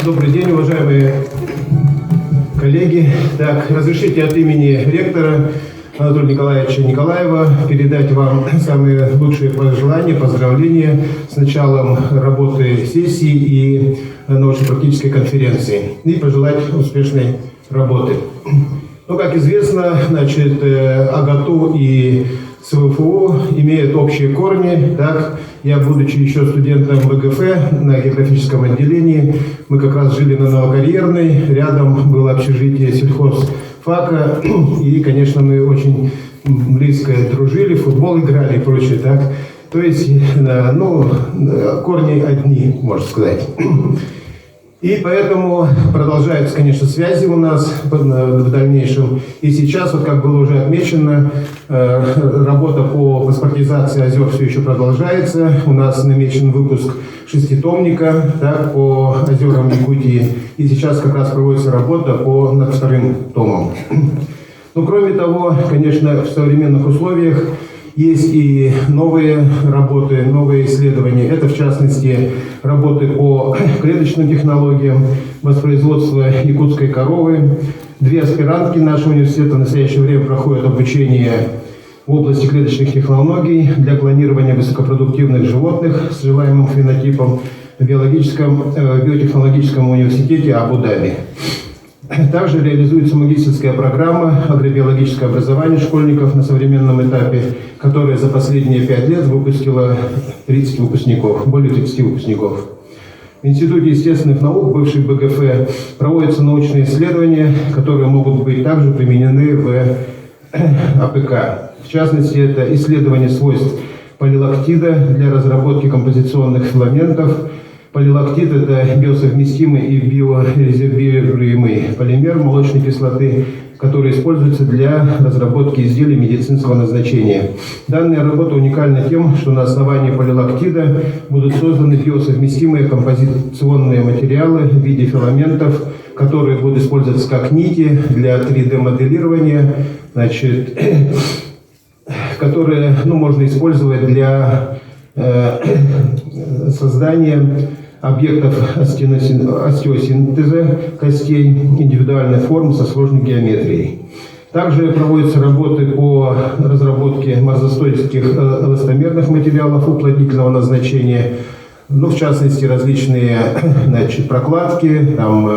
Добрый день, уважаемые коллеги. Так, разрешите от имени ректора Анатолия Николаевича Николаева передать вам самые лучшие пожелания, поздравления с началом работы сессии и научно-практической конференции и пожелать успешной работы. Ну, как известно, значит, АГАТУ и СВФУ имеют общие корни. Так, я, будучи еще студентом ВГФ на географическом отделении, мы как раз жили на Новокарьерной, рядом было общежитие сельхозфака, и, конечно, мы очень близко дружили, в футбол играли и прочее. Так. То есть, ну, корни одни, можно сказать. И поэтому продолжаются, конечно, связи у нас в дальнейшем. И сейчас, вот как было уже отмечено, работа по паспортизации озер все еще продолжается. У нас намечен выпуск шеститомника, так, по озерам Якутии. И сейчас как раз проводится работа над вторым томом. Но кроме того, конечно, в современных условиях есть и новые работы, новые исследования. Это, в частности, работы по клеточным технологиям, воспроизводство якутской коровы. 2 аспирантки нашего университета в настоящее время проходят обучение в области клеточных технологий для клонирования высокопродуктивных животных с желаемым фенотипом в биотехнологическом университете Абу-Даби. Также реализуется магистерская программа агробиологическое образование школьников на современном этапе, которая за последние 5 лет выпустила 30 выпускников, более 30 выпускников. В Институте естественных наук, бывший БГФ, проводятся научные исследования, которые могут быть также применены в АПК. В частности, это исследование свойств полилактида для разработки композиционных филаментов. Полилактид – это биосовместимый и биорезервируемый полимер молочной кислоты, который используется для разработки изделий медицинского назначения. Данная работа уникальна тем, что на основании полилактида будут созданы биосовместимые композиционные материалы в виде филаментов, которые будут использоваться как нити для 3D-моделирования, значит, которые можно использовать для создания объектов остеосинтеза костей индивидуальной формы со сложной геометрией. Также проводятся работы по разработке морзостойких эластомерных материалов уплотнительного назначения, в частности, различные, значит, прокладки, там,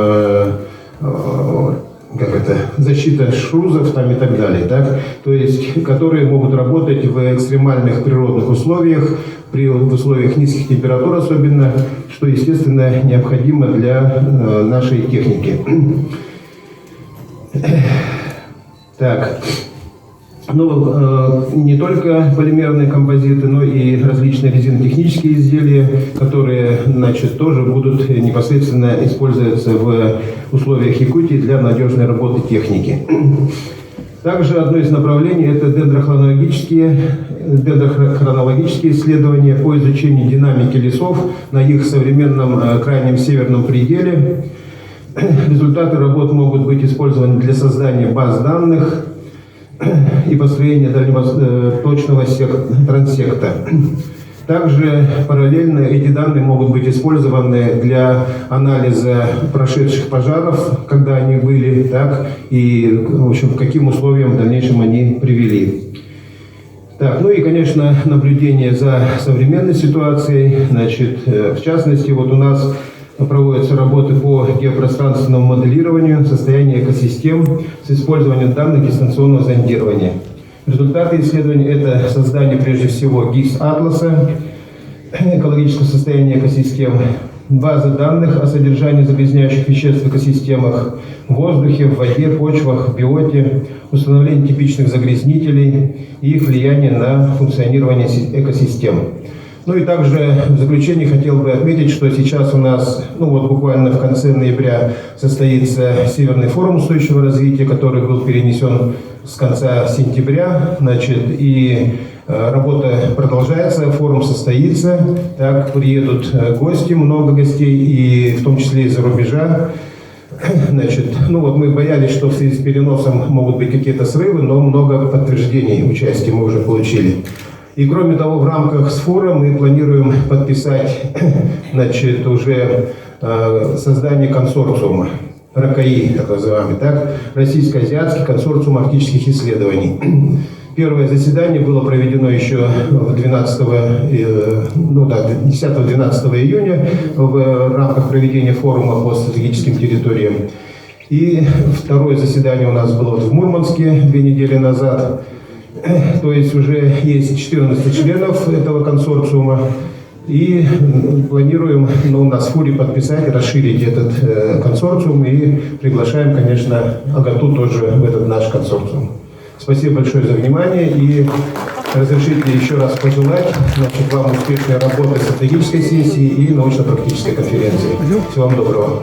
защита шрузов там, и так далее, так? То есть, которые могут работать в экстремальных природных условиях, в условиях низких температур особенно, что, естественно, необходимо для нашей техники. Так. Не только полимерные композиты, но и различные резинотехнические изделия, которые, значит, тоже будут непосредственно использоваться в условиях Якутии для надежной работы техники. Также одно из направлений – это дендрохронологические исследования по изучению динамики лесов на их современном крайнем северном пределе. Результаты работ могут быть использованы для создания баз данных и построения дальневосточного транссекта. Также параллельно эти данные могут быть использованы для анализа прошедших пожаров, когда они были, так, и, в общем, к каким условиям в дальнейшем они привели. Так, и, конечно, наблюдение за современной ситуацией. Значит, в частности, вот у нас проводятся работы по геопространственному моделированию состояния экосистем с использованием данных дистанционного зондирования. Результаты исследований – это создание, прежде всего, ГИС-атласа, экологического состояния экосистем, базы данных о содержании загрязняющих веществ в экосистемах, в воздухе, в воде, почвах, биоте, установление типичных загрязнителей и их влияние на функционирование экосистем. И также в заключение хотел бы отметить, что сейчас у нас, буквально в конце ноября состоится Северный форум устойчивого развития, который был перенесен с конца сентября, значит, и работа продолжается, форум состоится, так, приедут гости, много гостей, и в том числе из-за рубежа. Значит, мы боялись, что в связи с переносом могут быть какие-то срывы, но много подтверждений участия мы уже получили. И кроме того, в рамках СФОРа мы планируем подписать, значит, уже создание консорциума РКИ, так называемый, так, Российско-Азиатский консорциум арктических исследований. Первое заседание было проведено еще 10-12 июня в рамках проведения форума по стратегическим территориям. И второе заседание у нас было в Мурманске 2 недели назад. То есть уже есть 14 членов этого консорциума. И планируем у нас в ФУРе подписать и расширить этот консорциум. И приглашаем, конечно, АГАТУ тоже в этот наш консорциум. Спасибо большое за внимание. И разрешите еще раз пожелать вам успешной работы стратегической сессии и научно-практической конференции. Всего вам доброго.